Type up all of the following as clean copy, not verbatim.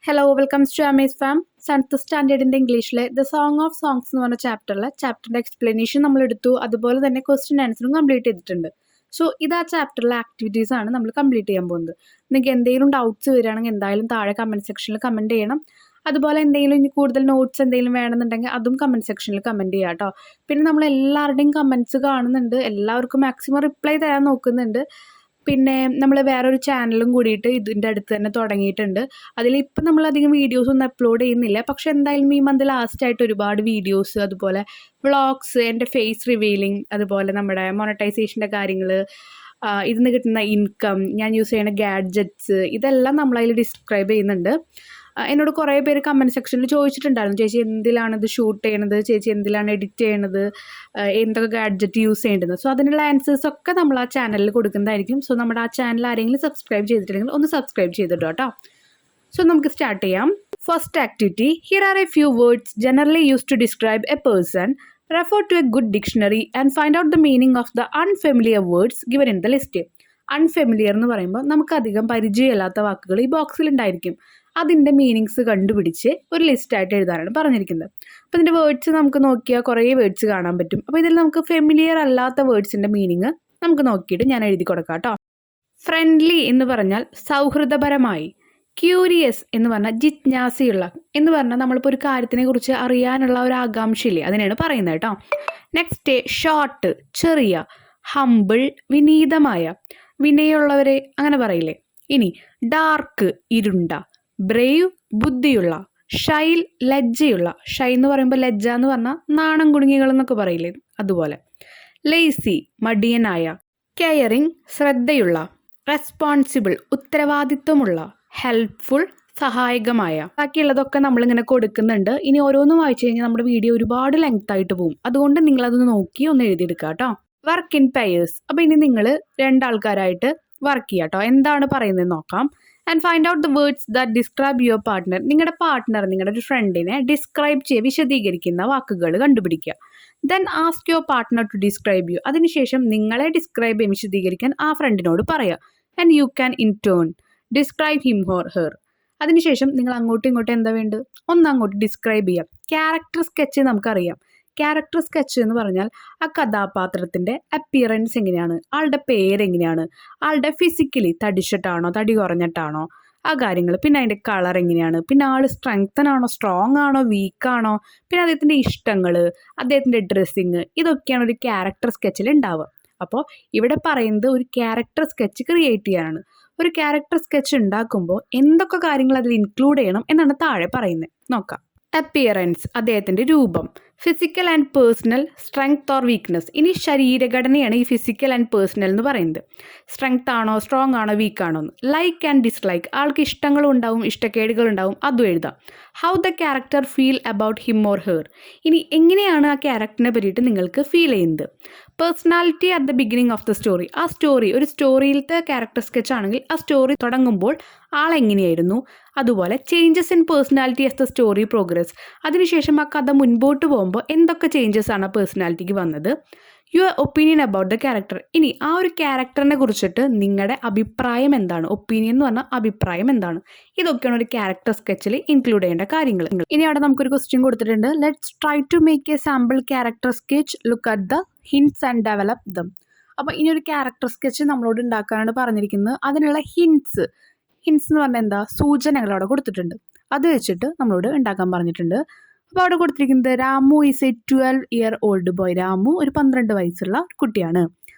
Hello welcomes to amaze farm. 7th സ്റ്റാൻഡേർഡിൻ്റെ ഇംഗ്ലീഷിലെ the song of songs എന്ന് പറഞ്ഞ ചാപ്റ്ററിലെ ചാപ്റ്ററിൻ്റെ എക്സ്പ്ലനേഷൻ നമ്മൾ എടുത്തു. അതുപോലെ തന്നെ ക്വസ്റ്റ്യൻ ആൻസറും കംപ്ലീറ്റ് ചെയ്തിട്ടുണ്ട്. സോ ഇത് ആ ചാപ്റ്ററിലെ ആക്ടിവിറ്റീസ് ആണ് നമ്മൾ കംപ്ലീറ്റ് ചെയ്യാൻ പോകുന്നത്. നിങ്ങൾക്ക് എന്തെങ്കിലും ഡൗട്ട്സ് വരികയാണെങ്കിൽ എന്തായാലും താഴെ കമൻറ്റ് സെക്ഷനിൽ കമൻറ്റ് ചെയ്യണം. അതുപോലെ എന്തെങ്കിലും ഇനി കൂടുതൽ നോട്ട്സ് എന്തെങ്കിലും വേണമെന്നുണ്ടെങ്കിൽ അതും കമൻറ്റ് സെക്ഷനിൽ കമൻറ്റ് ചെയ്യാം കേട്ടോ. പിന്നെ നമ്മൾ എല്ലാവരുടെയും കമൻറ്റ്സ് കാണുന്നുണ്ട്, എല്ലാവർക്കും മാക്സിമം റിപ്ലൈ തരാൻ നോക്കുന്നുണ്ട്. പിന്നെ നമ്മൾ വേറൊരു ചാനലും കൂടിയിട്ട് ഇതിൻ്റെ അടുത്ത് തന്നെ തുടങ്ങിയിട്ടുണ്ട്. അതിലിപ്പോൾ നമ്മളധികം വീഡിയോസ് ഒന്നും അപ്ലോഡ് ചെയ്യുന്നില്ല. പക്ഷേ എന്തായാലും ഈ മന്ത് ലാസ്റ്റായിട്ട് ഒരുപാട് വീഡിയോസ്, അതുപോലെ വ്ളോഗ്സ്, എൻ്റെ ഫേസ് റിവീലിംഗ്, അതുപോലെ നമ്മുടെ മോണറ്റൈസേഷൻ്റെ കാര്യങ്ങൾ, ഇതിൽ നിന്ന് കിട്ടുന്ന ഇൻകം, ഞാൻ യൂസ് ചെയ്യുന്ന ഗാഡ്ജറ്റ്സ്, ഇതെല്ലാം നമ്മളതിൽ ഡിസ്ക്രൈബ് ചെയ്യുന്നുണ്ട്. എന്നോട് കുറേ പേര് കമൻറ്റ് സെക്ഷനിൽ ചോദിച്ചിട്ടുണ്ടായിരുന്നു, ചേച്ചി എന്തിലാണ് ഇത് ഷൂട്ട് ചെയ്യണത്, ചേച്ചി എന്തിലാണ് എഡിറ്റ് ചെയ്യണത്, എന്തൊക്കെ ഗാഡ്ജറ്റ് യൂസ് ചെയ്യേണ്ടത്. സോ അതിനുള്ള ആൻസേഴ്സൊക്കെ നമ്മൾ ആ ചാനലിൽ കൊടുക്കുന്നതായിരിക്കും. സോ നമ്മുടെ ആ ചാനൽ ആരെങ്കിലും സബ്സ്ക്രൈബ് ചെയ്തിട്ടുണ്ടെങ്കിൽ ഒന്ന് സബ്സ്ക്രൈബ് ചെയ്തിട്ടോ കേട്ടോ. സോ നമുക്ക് സ്റ്റാർട്ട് ചെയ്യാം. First activity, here are a few words generally use to describe a person. Refer to a good dictionary and find out the meaning of the unfamiliar words given in the list. Unfamiliar എന്ന് പറയുമ്പോൾ നമുക്കധികം പരിചയമില്ലാത്ത വാക്കുകൾ ഈ ബോക്സിൽ ഉണ്ടായിരിക്കും. അതിൻ്റെ meanings കണ്ടുപിടിച്ച് ഒരു ലിസ്റ്റായിട്ട് എഴുതാനാണ് പറഞ്ഞിരിക്കുന്നത്. അപ്പോൾ ഇതിൻ്റെ വേർഡ്സ് നമുക്ക് നോക്കിയാൽ കുറേ വേർഡ്സ് കാണാൻ പറ്റും. അപ്പോൾ ഇതിൽ നമുക്ക് ഫെമിലിയർ അല്ലാത്ത വേർഡ്സിൻ്റെ മീനിങ് നമുക്ക് നോക്കിയിട്ട് ഞാൻ എഴുതി കൊടുക്കാം കേട്ടോ. ഫ്രണ്ട്ലി എന്ന് പറഞ്ഞാൽ സൗഹൃദപരമായി. ക്യൂരിയസ് എന്ന് പറഞ്ഞാൽ ജിജ്ഞാസയുള്ള എന്ന് പറഞ്ഞാൽ നമ്മളിപ്പോൾ ഒരു കാര്യത്തിനെ കുറിച്ച് അറിയാനുള്ള ഒരു ആകാംക്ഷയില്ലേ, അതിനാണ് പറയുന്നത് കേട്ടോ. നെക്സ്റ്റ്, ഷോർട്ട് ചെറിയ. ഹംബിൾ വിനീതമായ, വിനയമുള്ളവരെ അങ്ങനെ പറയില്ലേ. ഇനി ഡാർക്ക് ഇരുണ്ട. ബ്രേവ് ബുദ്ധിയുള്ള. ഷൈൽ ലജ്ജയുള്ള. ഷൈ എന്ന് പറയുമ്പോൾ ലജ്ജ എന്ന് പറഞ്ഞാൽ നാണം കുടുങ്ങികൾ എന്നൊക്കെ പറയില്ലേ, അതുപോലെ. ലേസി മടിയനായ. കെയറിങ് ശ്രദ്ധയുള്ള. റെസ്പോൺസിബിൾ ഉത്തരവാദിത്വമുള്ള. ഹെൽപ്ഫുൾ സഹായകമായ. ബാക്കിയുള്ളതൊക്കെ നമ്മളിങ്ങനെ കൊടുക്കുന്നുണ്ട്. ഇനി ഓരോന്നും വായിച്ചു കഴിഞ്ഞാൽ നമ്മുടെ വീഡിയോ ഒരുപാട് ലെങ്ത് ആയിട്ട് പോകും. അതുകൊണ്ട് നിങ്ങളതൊന്ന് നോക്കി ഒന്ന് എഴുതിയെടുക്കുക കേട്ടോ. Work in pairs. അപ്പോൾ ഇനി നിങ്ങൾ രണ്ടാൾക്കാരായിട്ട് വർക്ക് ചെയ്യുക കേട്ടോ. എന്താണ് പറയുന്നത് നോക്കാം. And find out the words that describe your partner. നിങ്ങളുടെ പാർട്ട്ണർ, നിങ്ങളുടെ ഒരു ഫ്രണ്ടിനെ ഡിസ്ക്രൈബ് ചെയ്യുക, വിശദീകരിക്കുന്ന വാക്കുകൾ കണ്ടുപിടിക്കുക. Then ask your partner to describe you. അതിനുശേഷം നിങ്ങളെ ഡിസ്ക്രൈബ് ചെയ്യും, വിശദീകരിക്കാൻ ആ ഫ്രണ്ടിനോട് പറയുക. And you can in turn describe him or her. അതിനുശേഷം നിങ്ങൾ അങ്ങോട്ടും ഇങ്ങോട്ടും എന്താ വേണ്ടത്, ഒന്ന് അങ്ങോട്ട് ഡിസ്ക്രൈബ് ചെയ്യാം. ക്യാരക്ടർ സ്കെച്ച് നമുക്കറിയാം. ക്യാരക്ടർ സ്കെച്ച് എന്ന് പറഞ്ഞാൽ ആ കഥാപാത്രത്തിൻ്റെ അപ്പിയറൻസ് എങ്ങനെയാണ്, ആളുടെ പേരെങ്ങനെയാണ്, ആളുടെ ഫിസിക്കലി തടിച്ചിട്ടാണോ തടി കുറഞ്ഞിട്ടാണോ, ആ കാര്യങ്ങൾ. പിന്നെ അതിൻ്റെ കളർ എങ്ങനെയാണ്, പിന്നെ ആൾ സ്ട്രെങ്തനാണോ സ്ട്രോങ് ആണോ വീക്കാണോ, പിന്നെ അദ്ദേഹത്തിൻ്റെ ഇഷ്ടങ്ങൾ, അദ്ദേഹത്തിൻ്റെ ഡ്രസ്സിങ്, ഇതൊക്കെയാണ് ഒരു ക്യാരക്ടർ സ്കെച്ചിൽ ഉണ്ടാവുക. അപ്പോൾ ഇവിടെ പറയുന്നത് ഒരു ക്യാരക്ടർ സ്കെച്ച് ക്രിയേറ്റ് ചെയ്യാനാണ്. ഒരു ക്യാരക്ടർ സ്കെച്ച് ഉണ്ടാക്കുമ്പോൾ എന്തൊക്കെ കാര്യങ്ങൾ അതിൽ ഇൻക്ലൂഡ് ചെയ്യണം എന്നാണ് താഴെ പറയുന്നത്. നോക്കാം. അപ്പിയറൻസ് അദ്ദേഹത്തിൻ്റെ രൂപം. Physical and personal strength or weakness. ഇനി ശരീരഘടനയാണ് ഈ ഫിസിക്കൽ ആൻഡ് പേഴ്സണൽ എന്ന് പറയുന്നത്. സ്ട്രെങ്ത് ആണോ സ്ട്രോങ് ആണോ വീക്ക് ആണോ എന്ന്. ലൈക്ക് ആൻഡ് ഡിസ്ലൈക്ക്, ആൾക്ക് ഇഷ്ടങ്ങളും ഉണ്ടാവും ഇഷ്ടക്കേടുകൾ ഉണ്ടാവും, അതും എഴുതാം. How the character feel about him or her. ഇനി എങ്ങനെയാണ് ആ ക്യാരക്ടറിനെ പറ്റിയിട്ട് നിങ്ങൾക്ക് ഫീൽ ചെയ്യുന്നത്. Personality at the beginning of the story. ആ സ്റ്റോറി, ഒരു സ്റ്റോറിയിലത്തെ ക്യാരക്ടർ സ്കെച്ച് ആണെങ്കിൽ ആ സ്റ്റോറി തുടങ്ങുമ്പോൾ ആളെങ്ങനെയായിരുന്നു. അതുപോലെ changes in personality as the story progress. അതിനുശേഷം ആ കഥ മുൻപോട്ട് പോകുമ്പോൾ എന്തൊക്കെ ചേഞ്ചസ് ആണ് പേഴ്സണാലിറ്റിക്ക് വന്നത്. Your opinion about the character. ഇനി ആ ഒരു ക്യാരക്ടറിനെ കുറിച്ചിട്ട് നിങ്ങളുടെ അഭിപ്രായം എന്താണ്. ഒപ്പീനിയൻ എന്ന് പറഞ്ഞാൽ അഭിപ്രായം എന്താണ്. ഇതൊക്കെയാണ് ഒരു ക്യാരക്ടർ സ്കെച്ചിൽ ഇൻക്ലൂഡ് ചെയ്യേണ്ട കാര്യങ്ങൾ. ഇനി അവിടെ നമുക്കൊരു ക്വസ്റ്റ്യൻ കൊടുത്തിട്ടുണ്ട്. Let's try to make a sample character sketch, look at the hints and develop them. അപ്പോൾ ഇനി ഒരു ക്യാരക്ടർ സ്കെച്ച് നമ്മളോട് ഉണ്ടാക്കാനാണ് പറഞ്ഞിരിക്കുന്നത്. അതിനുള്ള ഹിൻസ് എന്ന് പറഞ്ഞാൽ എന്താ, സൂചനകൾ അവിടെ കൊടുത്തിട്ടുണ്ട്. അത് വെച്ചിട്ട് നമ്മളോട് ഉണ്ടാക്കാൻ പറഞ്ഞിട്ടുണ്ട്. അപ്പോൾ അവിടെ കൊടുത്തിരിക്കുന്നത് Ramu is A 12-year-old boy. Ramu ഒരു 12 വയസ്സുള്ള കുട്ടിയാണ്.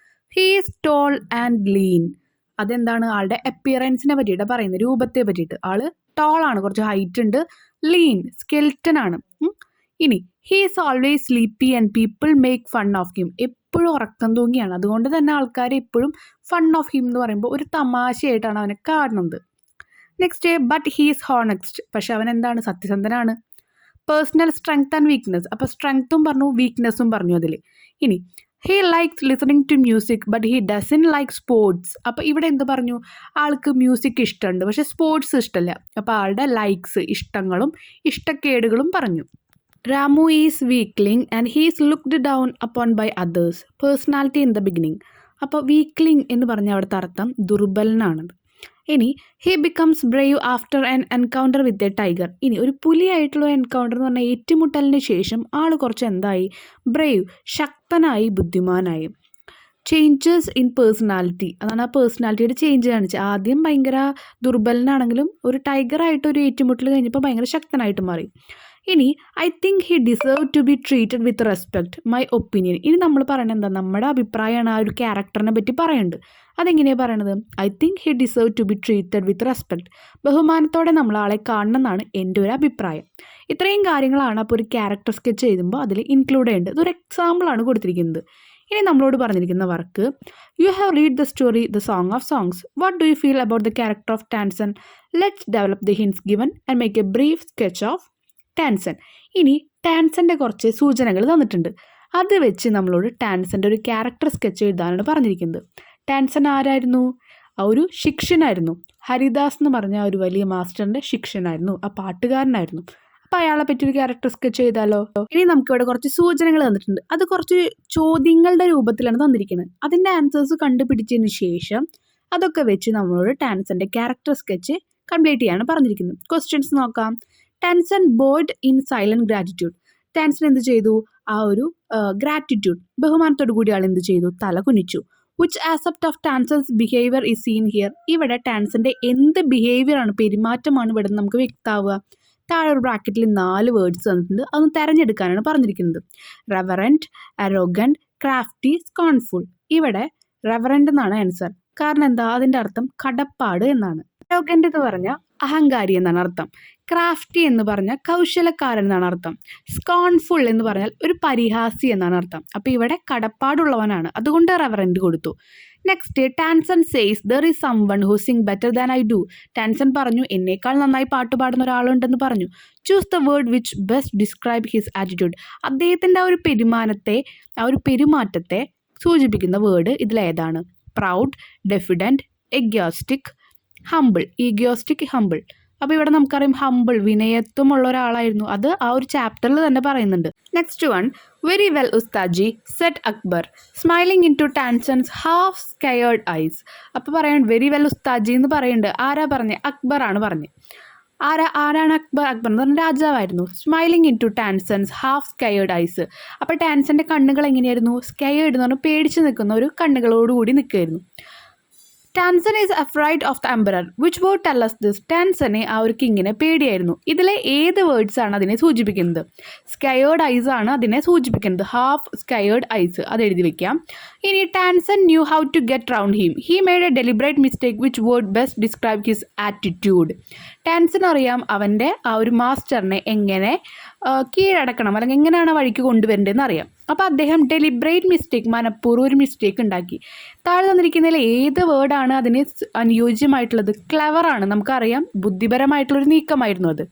He is tall and lean. അതെന്താണ്, ആളുടെ അപ്പിയറൻസിനെ പറ്റിയിട്ട് പറയുന്നത്, രൂപത്തെ പറ്റിയിട്ട്. ആള് ടോൾ ആണ്, കുറച്ച് ഹൈറ്റ് ഉണ്ട്. ലീൻ സ്കെൽറ്റൻ ആണ്. ഇനി he is always sleepy and people make fun of him. എപ്പോഴും ഉറക്കം തൂങ്ങിയാണ്. അതുകൊണ്ട് തന്നെ ആൾക്കാർ എപ്പോഴും ഫൺ ഓഫ് ഹിം എന്ന് പറയുമ്പോൾ ഒരു തമാശയായിട്ടാണ് അവനെ കാണുന്നത്. Next, but he is honest. പക്ഷെ അവൻ എന്താണ്, സത്യസന്ധനാണ്. Personal strength and weakness. അപ്പോൾ സ്ട്രെങ്ത്തും പറഞ്ഞു വീക്ക്നെസ്സും പറഞ്ഞു അതിൽ. ഇനി he likes listening to music but he doesn't like sports. അപ്പോൾ ഇവിടെ എന്ത് പറഞ്ഞു, ആൾക്ക് മ്യൂസിക് ഇഷ്ടമുണ്ട് പക്ഷേ സ്പോർട്സ് ഇഷ്ടമല്ല. അപ്പോൾ ആളുടെ ലൈക്സ് ഇഷ്ടങ്ങളും ഇഷ്ടക്കേടുകളും പറഞ്ഞു. Ramu is weakling and he is looked down upon by others. Personality in the beginning. അപ്പോൾ വീക്ക്ലിംഗ് എന്ന് പറഞ്ഞ അവിടുത്തെ അർത്ഥം ദുർബലനാണത്. ഇനി he becomes brave after an encounter with a tiger. ഇനി ഒരു പുലിയായിട്ടുള്ള എൻകൗണ്ടർ എന്ന് പറഞ്ഞാൽ ഏറ്റുമുട്ടലിന് ശേഷം ആൾ കുറച്ച് എന്തായി, ബ്രേവ്, ശക്തനായി, ബുദ്ധിമാനായി. ചേഞ്ചസ് ഇൻ പേഴ്സണാലിറ്റി, അതാണ് ആ പേഴ്സണാലിറ്റിയുടെ ചേഞ്ച് കാണിച്ചത്. ആദ്യം ഭയങ്കര ദുർബലനാണെങ്കിലും ഒരു ടൈഗറായിട്ട് ഒരു ഏറ്റുമുട്ടൽ കഴിഞ്ഞപ്പോൾ ഭയങ്കര ശക്തനായിട്ട് മാറി. ഇനി I think he deserve to be treated with respect, my opinion. ഇനി നമ്മൾ പറയണത് എന്താ, നമ്മുടെ അഭിപ്രായമാണ് ആ ഒരു ക്യാരക്ടറിനെ പറ്റി പറയുന്നത്. അതെങ്ങനെയാണ് പറയണത്, I think he deserve to be treated with respect, ബഹുമാനത്തോടെ നമ്മൾ ആളെ കാണണം എന്നാണ് എൻ്റെ ഒരു അഭിപ്രായം. ഇത്രയും കാര്യങ്ങളാണ് അപ്പോൾ ഒരു ക്യാരക്ടർ സ്കെച്ച് എഴുതുമ്പോൾ അതിൽ ഇൻക്ലൂഡ് ചെയ്യേണ്ടത്. ഇതൊരു എക്സാമ്പിളാണ് കൊടുത്തിരിക്കുന്നത്. ഇനി നമ്മളോട് പറഞ്ഞിരിക്കുന്ന work, you have read the story the song of songs, what do you feel about the character of Tansen, let's develop the hints given and make a brief sketch of Tansen. ഇനി ടാൻസൻ്റെ കുറച്ച് സൂചനകൾ തന്നിട്ടുണ്ട്. അത് വെച്ച് നമ്മളോട് ടാൻസൻ്റെ ഒരു ക്യാരക്ടർ സ്കെച്ച് എഴുതാനാണ് പറഞ്ഞിരിക്കുന്നത്. ടാൻസൺ ആരായിരുന്നു, ആ ഒരു ശിഷ്യനായിരുന്നു. ഹരിദാസ് എന്ന് പറഞ്ഞ ഒരു വലിയ മാസ്റ്ററിൻ്റെ ശിഷ്യനായിരുന്നു, ആ പാട്ടുകാരനായിരുന്നു. അപ്പോൾ അയാളെ പറ്റി ഒരു ക്യാരക്ടർ സ്കെച്ച് ചെയ്താലോ. ഇനി നമുക്കിവിടെ കുറച്ച് സൂചനകൾ തന്നിട്ടുണ്ട്. അത് കുറച്ച് ചോദ്യങ്ങളുടെ രൂപത്തിലാണ് തന്നിരിക്കുന്നത്. അതിൻ്റെ ആൻസേഴ്സ് കണ്ടുപിടിച്ചതിന് ശേഷം അതൊക്കെ വെച്ച് നമ്മളോട് ടാൻസൻ്റെ ക്യാരക്ടർ സ്കെച്ച് കംപ്ലീറ്റ് ചെയ്യാണ് പറഞ്ഞിരിക്കുന്നത്. ക്വസ്റ്റ്യൻസ് നോക്കാം. ടാൻസൺ ബോയ്ഡ് ഇൻ സൈലന്റ് ഗ്രാറ്റിറ്റ്യൂഡ്. ടാൻസൺ എന്ത് ചെയ്തു, ആ ഒരു ഗ്രാറ്റിറ്റ്യൂഡ്, ബഹുമാനത്തോടു കൂടി ആൾ എന്ത് ചെയ്തു, തല കുനിച്ചു. Which aspect of Tansen's behaviour is seen here. ഇവിടെ ടാൻസൻ്റെ എന്ത് ബിഹേവിയറാണ്, പെരുമാറ്റമാണ് ഇവിടെ നമുക്ക് വ്യക്തമാവുക. താഴെ ഒരു ബ്രാക്കറ്റിൽ 4 വേർഡ്സ് തന്നിട്ടുണ്ട്. അതൊന്ന് തിരഞ്ഞെടുക്കാനാണ് പറഞ്ഞിരിക്കുന്നത്. Reverent, arrogant, crafty, scornful. ഇവിടെ റെവറൻറ്റ് എന്നാണ് ആൻസർ. കാരണം എന്താ, അതിൻ്റെ അർത്ഥം കടപ്പാട് എന്നാണ്. അരോഗൻറ്റ് എന്ന് പറഞ്ഞാൽ അഹങ്കാരി എന്നാണ് അർത്ഥം. ക്രാഫ്റ്റി എന്ന് പറഞ്ഞാൽ കൗശലക്കാരൻ എന്നാണ് അർത്ഥം. സ്കോൺഫുൾ എന്ന് പറഞ്ഞാൽ ഒരു പരിഹാസി എന്നാണ് അർത്ഥം. അപ്പോൾ ഇവിടെ കടപ്പാടുള്ളവനാണ്, അതുകൊണ്ട് റെവറൻറ്റ് കൊടുത്തു. Next, Tansen says there is someone who sing better than I do. Tansen പറഞ്ഞു, എന്നേക്കാൾ നന്നായി പാട്ട് പാടുന്ന ഒരാളുണ്ടെന്ന് പറഞ്ഞു. Choose the word which best describe his attitude. അദ്ദേഹത്തിൻ്റെ ആ ഒരു പെരുമാറ്റത്തെ സൂചിപ്പിക്കുന്ന വേർഡ് ഇതിലേതാണ്? Proud, diffident, egoistic, humble. Egoistic, humble. അപ്പോൾ ഇവിടെ നമുക്കറിയാം ഹംബിൾ, വിനയത്വമുള്ള ഒരാളായിരുന്നു. അത് ആ ഒരു ചാപ്റ്ററിൽ തന്നെ പറയുന്നുണ്ട്. Next one, very well Ustadji said Akbar smiling into Tansen's half scared eyes. അപ്പോൾ പറയാൻ വെരി വെൽ ഉസ്താജി എന്ന് പറയുന്നുണ്ട്. ആരാ പറഞ്ഞത്? അക്ബറാണ് പറഞ്ഞത്. ആരാണ് അക്ബർ? അക്ബർ എന്ന് പറഞ്ഞാൽ രാജാവായിരുന്നു. Smiling into Tansen's half scared eyes. അപ്പോൾ ടാൻസൻ്റെ കണ്ണുകൾ എങ്ങനെയായിരുന്നു? സ്കയേർഡ് എന്ന് പറഞ്ഞാൽ പേടിച്ച് നിൽക്കുന്ന ഒരു കണ്ണുകളോടുകൂടി നിൽക്കുമായിരുന്നു. Tansen is afraid of the emperor. Which word tell us this? ടാൻസനെ ആ ഒരു കിങ്ങിനെ പേടിയായിരുന്നു. ഇതിലെ ഏത് വേർഡ്സ് ആണ് അതിനെ സൂചിപ്പിക്കുന്നത്? സ്കയേർഡ് ഐസ് ആണ് അതിനെ സൂചിപ്പിക്കുന്നത്. ഹാഫ് സ്കയേർഡ് ഐസ്, അത് എഴുതി വെക്കാം. ഇനി Tansen knew how to get round him. He made a deliberate mistake. Which word best describe his attitude. Tansen അറിയാം അവൻ്റെ ആ ഒരു മാസ്റ്ററിനെ എങ്ങനെ കീഴടക്കണം, അല്ലെങ്കിൽ എങ്ങനെയാണ് വഴിക്ക് കൊണ്ടുവരേണ്ടതെന്ന് അറിയാം. അപ്പോൾ അദ്ദേഹം ഡെലിബറേറ്റ് മിസ്റ്റേക്ക്, മനഃപൂർവ്വം ഒരു മിസ്റ്റേക്ക് ഉണ്ടാക്കി. താഴെ തന്നിരിക്കുന്നതിൽ ഏത് വേർഡാണ് അതിന് അനുയോജ്യമായിട്ടുള്ളത്? ക്ലെവറാണ്. നമുക്കറിയാം ബുദ്ധിപരമായിട്ടുള്ളൊരു നീക്കമായിരുന്നു അത്.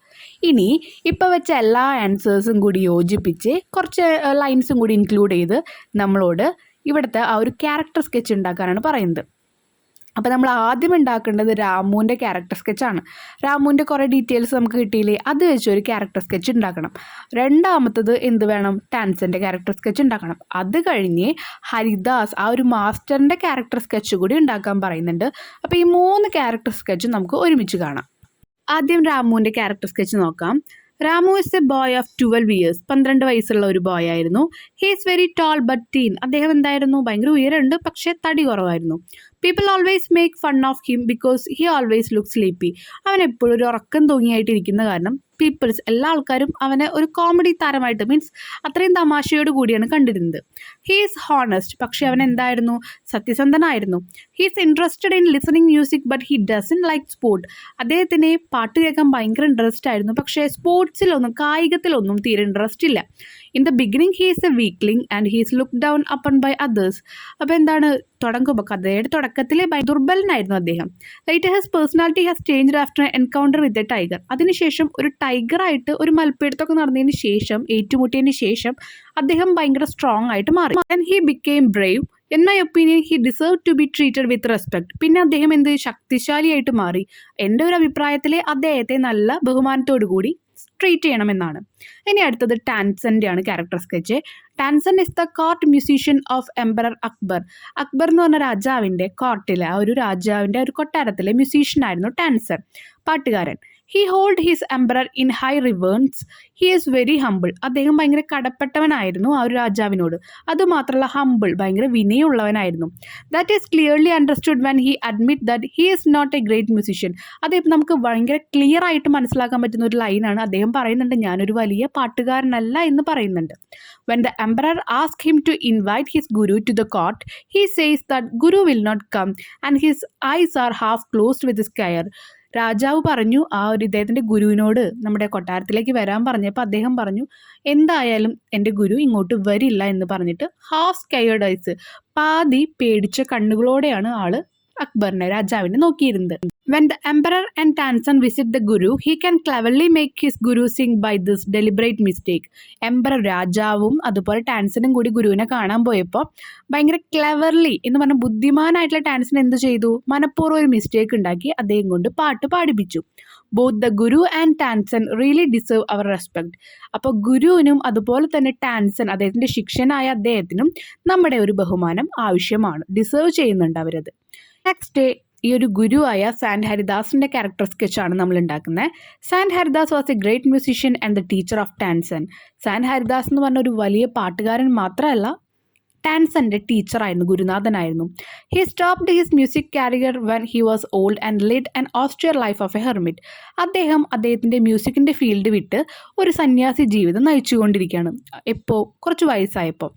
ഇനി ഇപ്പോൾ വെച്ച എല്ലാ ആൻസേഴ്സും കൂടി യോജിപ്പിച്ച് കുറച്ച് ലൈൻസും കൂടി ഇൻക്ലൂഡ് ചെയ്ത് നമ്മളോട് ഇവിടുത്തെ ആ ഒരു ക്യാരക്ടർ സ്കെച്ച് ഉണ്ടാക്കാനാണ് പറയുന്നത്. അപ്പോൾ നമ്മൾ ആദ്യം ഉണ്ടാക്കേണ്ടത് രാമുവിൻ്റെ ക്യാരക്ടർ സ്കെച്ചാണ്. രാമുവിൻ്റെ കുറേ ഡീറ്റെയിൽസ് നമുക്ക് കിട്ടിയില്ലേ, അത് വെച്ച് ഒരു ക്യാരക്ടർ സ്കെച്ച് ഉണ്ടാക്കണം. രണ്ടാമത്തത് എന്ത് വേണം? ടാൻസൻ്റെ ക്യാരക്ടർ സ്കെച്ച് ഉണ്ടാക്കണം. അത് കഴിഞ്ഞ് ഹരിദാസ്, ആ ഒരു മാസ്റ്ററിൻ്റെ ക്യാരക്ടർ സ്കെച്ച് കൂടി ഉണ്ടാക്കാൻ പറയുന്നുണ്ട്. അപ്പോൾ ഈ 3 ക്യാരക്ടർ സ്കെച്ച് നമുക്ക് ഒരുമിച്ച് കാണാം. ആദ്യം രാമുവിൻ്റെ ക്യാരക്ടർ സ്കെച്ച് നോക്കാം. Ramu is a boy of 12 years. 12 വയസ്സുള്ള ഒരു ബോയ് ആയിരുന്നു. He is very tall but thin. അദ്ദേഹം എന്തായിരുന്നു? ഭയങ്കര ഉയരമുണ്ട്, പക്ഷേ തടി കുറവായിരുന്നു. People always make fun of him because he always look sleepy. അവൻ എപ്പോഴും ഒരു ഉറക്കം തൂങ്ങിയായിട്ടിരിക്കുന്ന കാരണം എല്ലാ ആൾക്കാരും അവനെ ഒരു കോമഡി താരമായിട്ട്, മീൻസ് അത്രയും തമാശയോട് കൂടിയാണ് കണ്ടിരുന്നത്. He is honest. പക്ഷേ അവൻ എന്തായിരുന്നു? സത്യസന്ധനായിരുന്നു. He is interested in listening music but he doesn't like sport. അദ്ദേഹത്തിന് പാട്ട് കേൾക്കാൻ ഭയങ്കര ഇൻട്രസ്റ്റ് ആയിരുന്നു, പക്ഷേ സ്പോർട്സിലൊന്നും, കായികത്തിലൊന്നും തീരെ ഇൻട്രസ്റ്റ് ഇല്ല. In the beginning he is a weakling and he is look down upon by others. അപ്പോൾ എന്താണ്? തുടങ്ങുമ്പോൾ കഥയുടെ തുടക്കത്തിൽ ദുർബലനായിരുന്നു അദ്ദേഹം. Later his personality has changed after encounter with a tiger. അതിനുശേഷം ഒരു ടൈഗറായിട്ട് ഒരു മൽപ്പിടുത്തമൊക്കെ നടന്നതിന് ശേഷം, ഏറ്റുമുട്ടിയതിന് ശേഷം അദ്ദേഹം ഭയങ്കര സ്ട്രോങ് ആയിട്ട് മാറി. And he became brave in my opinion he deserve to be treated with respect. പിന്നെ അദ്ദേഹം എന്ത് ശക്തിശാലിയായിട്ട് മാറി. എൻ്റെ ഒരു അഭിപ്രായത്തിൽ അദ്ദേഹത്തെ നല്ല ബഹുമാനത്തോടു കൂടി ട്രീറ്റ് ചെയ്യണമെന്നാണ്. ഇനി അടുത്തത് ടാൻസൻ്റെ ആണ് character sketch. Tansen is the court musician of emperor Akbar. Akbar എന്ന് പറഞ്ഞ രാജാവിൻ്റെ കോർട്ടിലെ ആ ഒരു രാജാവിൻ്റെ ഒരു കൊട്ടാരത്തിലെ മ്യൂസീഷ്യനായിരുന്നു ടാൻസൺ, പാട്ടുകാരൻ. He hold his emperor in high reverence. He is very humble. അദ്ദേഹം ഭയങ്കര കടപ്പെട്ടവനായിരുന്നു ആ ഒരു രാജാവിനോട്. അതുമാത്രമല്ല ഹംബിൾ, ഭയങ്കര വിനയമുള്ളവനായിരുന്നു. That is clearly understood when he admit that he is not a great musician. അത് നമുക്ക് ഭയങ്കര ക്ലിയർ ആയിട്ട് മനസ്സിലാക്കാൻ പറ്റുന്ന ഒരു ലൈനാണ്. അദ്ദേഹം പറയുന്നുണ്ട് ഞാനൊരു വലിയ പാട്ടുകാരനല്ല എന്ന് പറയുന്നുണ്ട്. When the emperor ask him to invite his guru to the court, he says that guru will not come and his eyes are half closed with scare. രാജാവ് പറഞ്ഞു ആ ഒരു ഇദ്ദേഹത്തിൻ്റെ ഗുരുവിനോട് നമ്മുടെ കൊട്ടാരത്തിലേക്ക് വരാൻ പറഞ്ഞപ്പോൾ അദ്ദേഹം പറഞ്ഞു എന്തായാലും എൻ്റെ ഗുരു ഇങ്ങോട്ട് വരില്ല എന്ന് പറഞ്ഞിട്ട് ഹാഫ് സ്കെയർഡ് ഐസ്, പാതി പേടിച്ച കണ്ണുകളോടെയാണ് ആള് അക്ബറിനെ, രാജാവിനെ നോക്കിയിരുന്നത്. When the emperor and Tanzan visit the guru, he can cleverly make his guru sing by this deliberate mistake. Emperor രാജാവും അതുപോലെ ടാൻസനും കൂടി ഗുരുവിനെ കാണാൻ പോയപ്പോൾ ഭയങ്കര ക്ലെവർലി എന്ന് പറഞ്ഞ ബുദ്ധിമാനായിട്ടുള്ള ടാൻസൻ എന്ത് ചെയ്തു, മനഃപൂർവ്വം ഒരു മിസ്റ്റേക്ക് ഉണ്ടാക്കി അദ്ദേഹം കൊണ്ട് പാട്ട് പാടിപ്പിച്ചു. Both the guru and Tansen really deserve our respect. അപ്പോൾ ഗുരുവിനും അതുപോലെ തന്നെ ടാൻസൻ അദ്ദേഹത്തിൻ്റെ ശിഷ്യനായ അദ്ദേഹത്തിനും നമ്മുടെ ഒരു ബഹുമാനം ആവശ്യമാണ്, ഡിസേർവ് ചെയ്യുന്നുണ്ട് അവരത്. നെക്സ്റ്റ് ഈ ഒരു ഗുരുവായ സാൻറ്റ് ഹരിദാസിൻ്റെ ക്യാരക്ടർ സ്കെച്ചാണ് നമ്മൾ ഉണ്ടാക്കുന്നത്. Saint Haridas was a great musician and the teacher of Tansen. Saint Haridas എന്ന് പറഞ്ഞ ഒരു വലിയ പാട്ടുകാരൻ മാത്രമല്ല, ടാൻസൻ്റെ ടീച്ചറായിരുന്നു, ഗുരുനാഥനായിരുന്നു. He stopped his music career when he was old and led an austere life of a hermit. അദ്ദേഹത്തിൻ്റെ മ്യൂസിക്കിൻ്റെ ഫീൽഡ് വിട്ട് ഒരു സന്യാസി ജീവിതം നയിച്ചുകൊണ്ടിരിക്കുകയാണ്. എപ്പോൾ, കുറച്ച് വയസ്സായപ്പോൾ.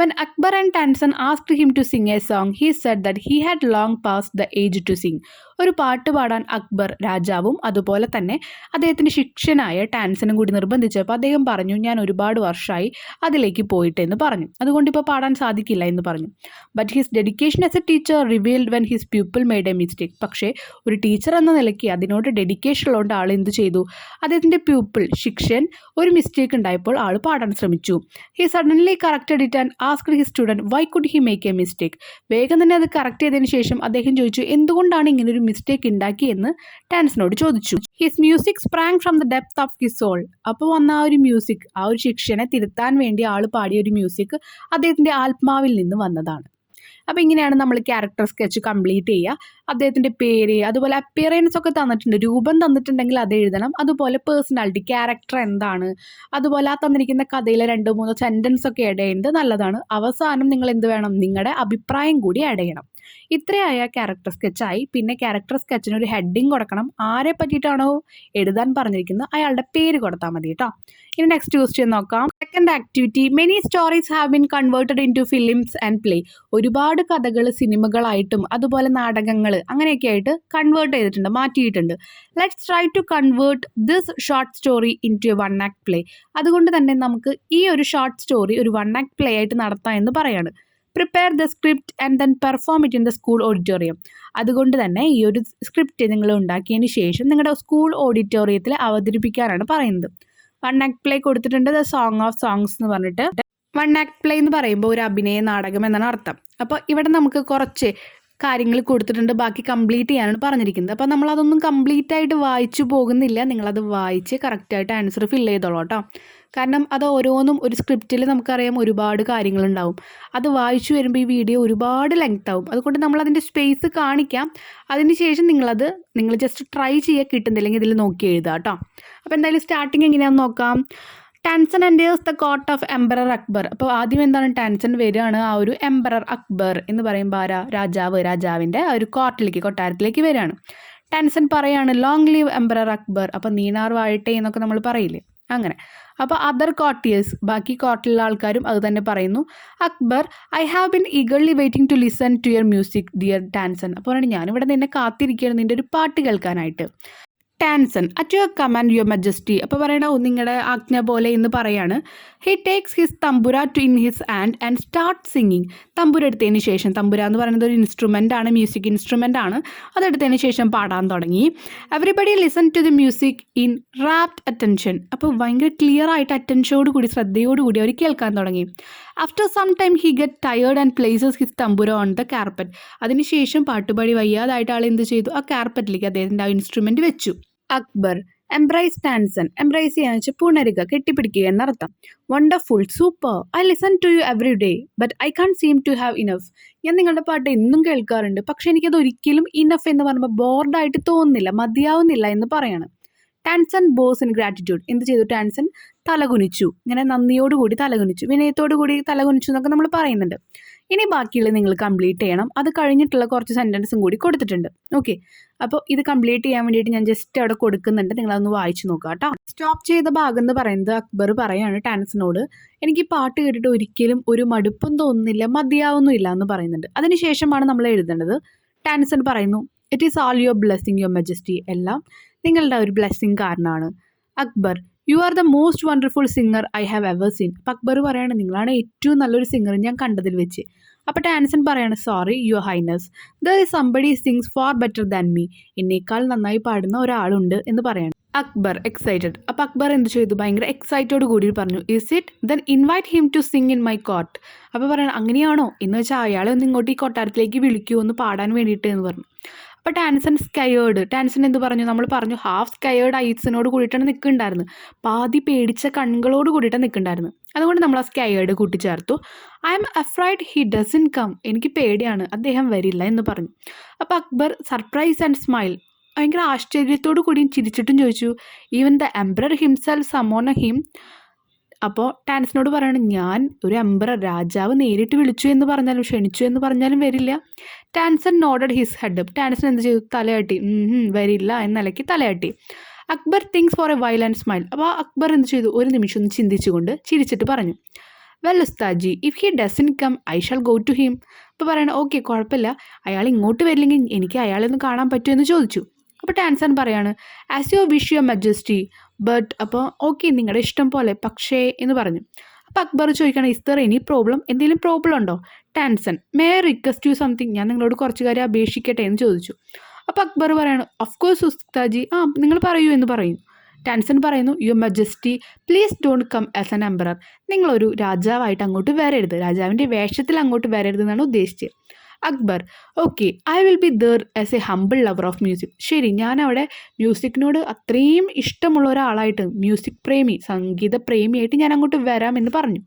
When Akbar and Tansen asked him to sing a song, he said that he had long pass the age to sing. ഒരു പാട്ട് പാടാൻ അക്ബർ രാജാവും അതുപോലെ തന്നെ അദ്ദേഹത്തിൻ്റെ ശിഷ്യനായ ടാൻസനും കൂടി നിർബന്ധിച്ചപ്പോൾ അദ്ദേഹം പറഞ്ഞു ഞാൻ ഒരുപാട് വർഷമായി അതിലേക്ക് പോയിട്ട് എന്ന് പറഞ്ഞു, അതുകൊണ്ട് ഇപ്പോൾ പാടാൻ സാധിക്കില്ല എന്ന് പറഞ്ഞു. But his dedication as A teacher revealed when his pupil made A mistake. പക്ഷേ ഒരു ടീച്ചർ എന്ന നിലയ്ക്ക് അതിനോട് ഡെഡിക്കേഷൻ ഉള്ളതുകൊണ്ട് ആൾ എന്ത് ചെയ്തു, അദ്ദേഹത്തിൻ്റെ പ്യൂപ്പിൾ ശിഷ്യൻ ഒരു മിസ്റ്റേക്ക് ഉണ്ടായപ്പോൾ ആൾ പാടാൻ ശ്രമിച്ചു. He suddenly corrected it and asked his student Y could he make A mistake. വേഗം തന്നെ അത് കറക്റ്റ് ചെയ്തതിന് ശേഷം അദ്ദേഹം ചോദിച്ചു എന്തുകൊണ്ടാണ് ഇങ്ങനൊരു മിസ്റ്റേക്ക് ഉണ്ടാക്കിയെന്ന് ടാൻസനോട് ചോദിച്ചു. His music sprang from the depth of his soul. അപ്പോൾ വന്ന ആ ഒരു മ്യൂസിക്, ആ ഒരു ശിക്ഷനെ തിരുത്താൻ വേണ്ടി ആൾ പാടിയ ഒരു മ്യൂസിക് അദ്ദേഹത്തിൻ്റെ ആത്മാവിൽ നിന്ന് വന്നതാണ്. അപ്പോൾ ഇങ്ങനെയാണ് നമ്മൾ ക്യാരക്ടർ സ്കെച്ച് കംപ്ലീറ്റ് ചെയ്യുക. അദ്ദേഹത്തിൻ്റെ പേര്, അതുപോലെ അപ്പിയറൻസ് ഒക്കെ തന്നിട്ടുണ്ട്, രൂപം തന്നിട്ടുണ്ടെങ്കിൽ അത് എഴുതണം. അതുപോലെ പേഴ്സണാലിറ്റി, ക്യാരക്ടർ എന്താണ്, അതുപോലെ ആ തന്നിരിക്കുന്ന കഥയിലെ 2-3 സെൻറ്റൻസ് ഒക്കെ ആഡ് ചെയ്യുന്നത് നല്ലതാണ്. അവസാനം നിങ്ങൾ എന്ത് വേണം, നിങ്ങളുടെ അഭിപ്രായം കൂടി ആഡ് ചെയ്യണം. ഇത്രയായ ക്യാരക്ടർ സ്കെച്ചായി. പിന്നെ ക്യാരക്ടർ സ്കെച്ചിന് ഒരു ഹെഡിങ് കൊടുക്കണം. ആരെ പറ്റിയിട്ടാണോ എഴുതാൻ പറഞ്ഞിരിക്കുന്നത് അയാളുടെ പേര് കൊടുത്താൽ മതി കേട്ടോ. ഇനി നെക്സ്റ്റ് ക്വസ്റ്റ്യൻ നോക്കാം. Second activity, many stories have been converted into films and play. ഒരുപാട് കഥകൾ സിനിമകളായിട്ടും അതുപോലെ നാടകങ്ങൾ അങ്ങനെയൊക്കെ ആയിട്ട് കൺവേർട്ട് ചെയ്തിട്ടുണ്ട്, മാറ്റിയിട്ടുണ്ട്. Let's try to convert this short story into a 1 act play. അതുകൊണ്ട് തന്നെ നമുക്ക് ഈ ഒരു ഷോർട്ട് സ്റ്റോറി ഒരു 1 ആക്ട് പ്ലേ ആയിട്ട് നടത്താം എന്ന് പറയാണ്. Prepare the script and then perform it in the school auditorium. അതുകൊണ്ട് തന്നെ ഈ ഒരു സ്ക്രിപ്റ്റ് നിങ്ങൾ ഉണ്ടാക്കിയതിന് ശേഷം നിങ്ങളുടെ സ്കൂൾ ഓഡിറ്റോറിയത്തിൽ അവതരിപ്പിക്കാനാണ് പറയുന്നത്. 1 ആക്ട് പ്ലേ കൊടുത്തിട്ടുണ്ട്, ദ സോങ് ഓഫ് സോങ്സ് എന്ന് പറഞ്ഞിട്ട്. 1 ആക്ട് പ്ലേ എന്ന് പറയുമ്പോൾ ഒരു അഭിനയ നാടകം എന്നാണ് അർത്ഥം. അപ്പോൾ ഇവിടെ നമുക്ക് കുറച്ച് കാര്യങ്ങൾ കൊടുത്തിട്ടുണ്ട്, ബാക്കി കംപ്ലീറ്റ് ചെയ്യാനാണ് പറഞ്ഞിരിക്കുന്നത്. അപ്പോൾ നമ്മളതൊന്നും കംപ്ലീറ്റ് ആയിട്ട് വായിച്ചു പോകുന്നില്ല, നിങ്ങളത് വായിച്ച് കറക്റ്റായിട്ട് ആൻസർ ഫില്ല് ചെയ്തോളൂ കേട്ടോ. കാരണം അത് ഓരോന്നും ഒരു സ്ക്രിപ്റ്റിൽ നമുക്കറിയാം ഒരുപാട് കാര്യങ്ങളുണ്ടാവും. അത് വായിച്ചു വരുമ്പോൾ ഈ വീഡിയോ ഒരുപാട് ലെങ്ത് ആവും. അതുകൊണ്ട് നമ്മളതിൻ്റെ സ്പേസ് കാണിക്കാം. അതിന് ശേഷം നിങ്ങൾ ജസ്റ്റ് ട്രൈ ചെയ്യുക, കിട്ടുന്നില്ലെങ്കിൽ ഇതിൽ നോക്കി എഴുതുക കേട്ടോ. അപ്പോൾ എന്തായാലും സ്റ്റാർട്ടിങ് എങ്ങനെയാണെന്ന് നോക്കാം. Tansen enters the court of emperor Akbar. അപ്പോൾ ആദ്യം എന്താണ്, ടാൻസൺ വരികയാണ് ആ ഒരു എംപറർ അക്ബർ എന്ന് പറയുമ്പോൾ രാജാവിൻ്റെ ആ ഒരു കൊട്ടാരത്തിലേക്ക് വരികയാണ്. ടാൻസൺ പറയാണ് ലോങ് ലീവ് എംപറർ അക്ബർ. അപ്പോൾ നീണാർ വാഴട്ടെ എന്നൊക്കെ നമ്മൾ പറയില്ലേ, അങ്ങനെ. അപ്പോൾ അതർ കോർട്ടിയേഴ്സ്, ബാക്കി കോർട്ടിലുള്ള ആൾക്കാരും അത് തന്നെ പറയുന്നു. Akbar, I have been eagerly waiting to listen to your music dear Tansen. അപ്പോൾ ഞാനിവിടെ നിന്നെ കാത്തിരിക്കുകയാണ് നിൻ്റെ ഒരു പാട്ട് കേൾക്കാനായിട്ട്. Tansen at your command your majesty. അപ്പോൾ പറയണ നിങ്ങളുടെ ആജ്ഞ പോലെ എന്ന് പറയാണ്. He takes his tambura to in his hand and start singing. Tambura എടുത്തതിന് ശേഷം, തമ്പുര എന്ന് പറയുന്നത് ഒരു ഇൻസ്ട്രുമെൻ്റ് ആണ്, മ്യൂസിക് ഇൻസ്ട്രുമെൻ്റ് ആണ്. അതെടുത്തതിന് ശേഷം പാടാൻ തുടങ്ങി. Everybody listen to the music in rapt attention. അപ്പോൾ ഭയങ്കര ക്ലിയർ ആയിട്ട് അറ്റൻഷനോടുകൂടി, ശ്രദ്ധയോടുകൂടി അവർ കേൾക്കാൻ തുടങ്ങി. After some time he get tired and places his tambura on the carpet. അതിനുശേഷം പാട്ടുപാടി വയ്യാതായിട്ട് ആൾ എന്ത് ചെയ്തു, ആ കാർപ്പറ്റിലേക്ക് അദ്ദേഹത്തിൻ്റെ ആ ഇൻസ്ട്രുമെൻറ്റ് വെച്ചു. അക്ബർ എംബ്രൈസ് ടാൻസൺ. എംബ്രൈസ് ചെയ്യാന്ന് വെച്ചാൽ പുണരുക, കെട്ടിപ്പിടിക്കുക എന്നർത്ഥം. Wonderful, super, I listen to you every day but I can't seem to have enough. ഞാൻ നിങ്ങളുടെ പാട്ട് എന്നും കേൾക്കാറുണ്ട്, പക്ഷെ എനിക്കത് ഒരിക്കലും ഇനഫ് എന്ന് പറയുമ്പോൾ ബോർഡായിട്ട് തോന്നുന്നില്ല, മതിയാവുന്നില്ല എന്ന് പറയണം. ടാൻസൺ ബോസ് ഇൻ ഗ്രാറ്റിറ്റ്യൂഡ്. എന്ത് ചെയ്തു, ടാൻസൺ തലകുനിച്ചു, ഇങ്ങനെ നന്ദിയോടുകൂടി തലകുനിച്ചു, വിനയത്തോടുകൂടി തലകുനിച്ചു എന്നൊക്കെ നമ്മൾ പറയുന്നുണ്ട്. ഇനി ബാക്കിയുള്ളത് നിങ്ങൾ കംപ്ലീറ്റ് ചെയ്യണം. അത് കഴിഞ്ഞിട്ടുള്ള കുറച്ച് സെൻറ്റൻസും കൂടി കൊടുത്തിട്ടുണ്ട്. ഓക്കെ, അപ്പോൾ ഇത് കംപ്ലീറ്റ് ചെയ്യാൻ വേണ്ടിയിട്ട് ഞാൻ ജസ്റ്റ് അവിടെ കൊടുക്കുന്നുണ്ട്, നിങ്ങളതൊന്ന് വായിച്ചു നോക്കുക കേട്ടോ. സ്റ്റോപ്പ് ചെയ്ത ഭാഗം എന്ന് പറയുന്നത് അക്ബർ പറയാണ് ടാൻസനോട്, എനിക്ക് പാട്ട് കേട്ടിട്ട് ഒരിക്കലും ഒരു മടുപ്പും തോന്നുന്നില്ല, മതിയാവുന്നില്ല എന്ന് പറയുന്നുണ്ട്. അതിനുശേഷമാണ് നമ്മൾ എഴുതേണ്ടത്. ടാൻസൺ പറയുന്നു, it is all your blessing your majesty. എല്ലാം നിങ്ങളുടെ ഒരു ബ്ലെസ്സിങ് കാരണമാണ്. Akbar, you are the most wonderful singer I have ever seen. അപ്പം അക്ബർ പറയാണ്, നിങ്ങളാണ് ഏറ്റവും നല്ലൊരു സിംഗർ ഞാൻ കണ്ടതിൽ വെച്ച്. അപ്പോൾ ടാൻസൺ പറയാണ്, sorry your highness, there is somebody sings far better than me. എന്നേക്കാൾ നന്നായി പാടുന്ന ഒരാളുണ്ട് എന്ന് പറയാണ്. അക്ബർ എക്സൈറ്റഡ്. അപ്പോൾ അക്ബർ എന്ത് ചെയ്തു, ഭയങ്കര എക്സൈറ്റോട് കൂടി പറഞ്ഞു, is it, then invite him to sing in my court. അപ്പോൾ പറയണം, അങ്ങനെയാണോ, എന്ന് വെച്ചാൽ അയാളെ ഒന്ന് ഇങ്ങോട്ട് ഈ കൊട്ടാരത്തിലേക്ക് വിളിക്കുമോ ഒന്ന് പാടാൻ വേണ്ടിയിട്ട് എന്ന് പറഞ്ഞു. അപ്പോൾ ടാൻസൺ സ്കയേർഡ്. ടാൻസൺ എന്ത് പറഞ്ഞു, നമ്മൾ പറഞ്ഞു ഹാഫ് സ്കയേർഡ് ഐസിനോട് കൂടിയിട്ടാണ് നിൽക്കുന്നുണ്ടായിരുന്നത്, പാതി പേടിച്ച കണ്ണുകളോട് കൂടിയിട്ടാണ് നിൽക്കുന്നുണ്ടായിരുന്നത്. അതുകൊണ്ട് നമ്മൾ ആ സ്കയേർഡ് കൂട്ടിച്ചേർത്തു. I'm afraid he doesn't come. എനിക്ക് പേടിയാണ്, അദ്ദേഹം വരില്ല എന്ന് പറഞ്ഞു. അപ്പോൾ അക്ബർ സർപ്രൈസ് ആൻഡ് സ്മൈൽ, ഭയങ്കര ആശ്ചര്യത്തോടു കൂടിയും ചിരിച്ചിട്ടും ചോദിച്ചു, even the emperor himself summon him. അപ്പോൾ ടാൻസനോട് പറയണം, ഞാൻ ഒരു എംപറർ, രാജാവ് നേരിട്ട് വിളിച്ചു എന്ന് പറഞ്ഞാലും ക്ഷണിച്ചു എന്ന് പറഞ്ഞാലും വരില്ല. ടാൻസൺ നോഡഡ് ഹിസ് ഹെഡ്. ടാൻസൺ എന്ത് ചെയ്തു, തലയാട്ടി, വരില്ല എന്ന നിലയ്ക്ക് തലയാട്ടി. Akbar things for a while and smile. അപ്പോൾ അക്ബർ എന്ത് ചെയ്തു, ഒരു നിമിഷം ഒന്ന് ചിന്തിച്ചുകൊണ്ട് ചിരിച്ചിട്ട് പറഞ്ഞു, well Ustadji, if he doesn't come I shall go to him. അപ്പോൾ പറയണം, ഓക്കെ കുഴപ്പമില്ല, അയാൾ ഇങ്ങോട്ട് വരില്ലെങ്കിൽ എനിക്ക് അയാളെ ഒന്ന് കാണാൻ പറ്റുമോ എന്ന് ചോദിച്ചു. അപ്പോൾ ടാൻസൺ പറയാണ്, as you wish your majesty but. അപ്പോൾ ഓക്കെ, നിങ്ങളുടെ ഇഷ്ടം പോലെ, പക്ഷേ എന്ന് പറഞ്ഞു. അപ്പോൾ അക്ബർ ചോദിക്കണം, ഇസ് ദർ എനി പ്രോബ്ലം, എന്തെങ്കിലും പ്രോബ്ലം ഉണ്ടോ? Tansen, may I request you something, ഞാൻ നിങ്ങളോട് കുറച്ച് കാര്യം അപേക്ഷിക്കട്ടെ എന്ന് ചോദിച്ചു. അപ്പോൾ അക്ബർ പറയാണ്, ഓഫ് കോഴ്സ് ഉസ്താജി, നിങ്ങൾ പറയൂ എന്ന് പറയും. ടാൻസൺ പറയുന്നു, your majesty please don't come as an emperor. നിങ്ങളൊരു രാജാവായിട്ട് അങ്ങോട്ട് വരരുത്, രാജാവിൻ്റെ വേഷത്തിൽ അങ്ങോട്ട് വരരുത് എന്നാണ് ഉദ്ദേശിച്ചത്. Akbar, okay, I will be there as A humble lover of music. ശരി, ഞാൻ അവിടെ മ്യൂസിക്കിനോട് അത്രയും ഇഷ്ടമുള്ള ഒരാളായിട്ട്, മ്യൂസിക് പ്രേമി, സംഗീത പ്രേമിയായിട്ട് ഞാൻ അങ്ങോട്ട് വരാമെന്ന് പറഞ്ഞു.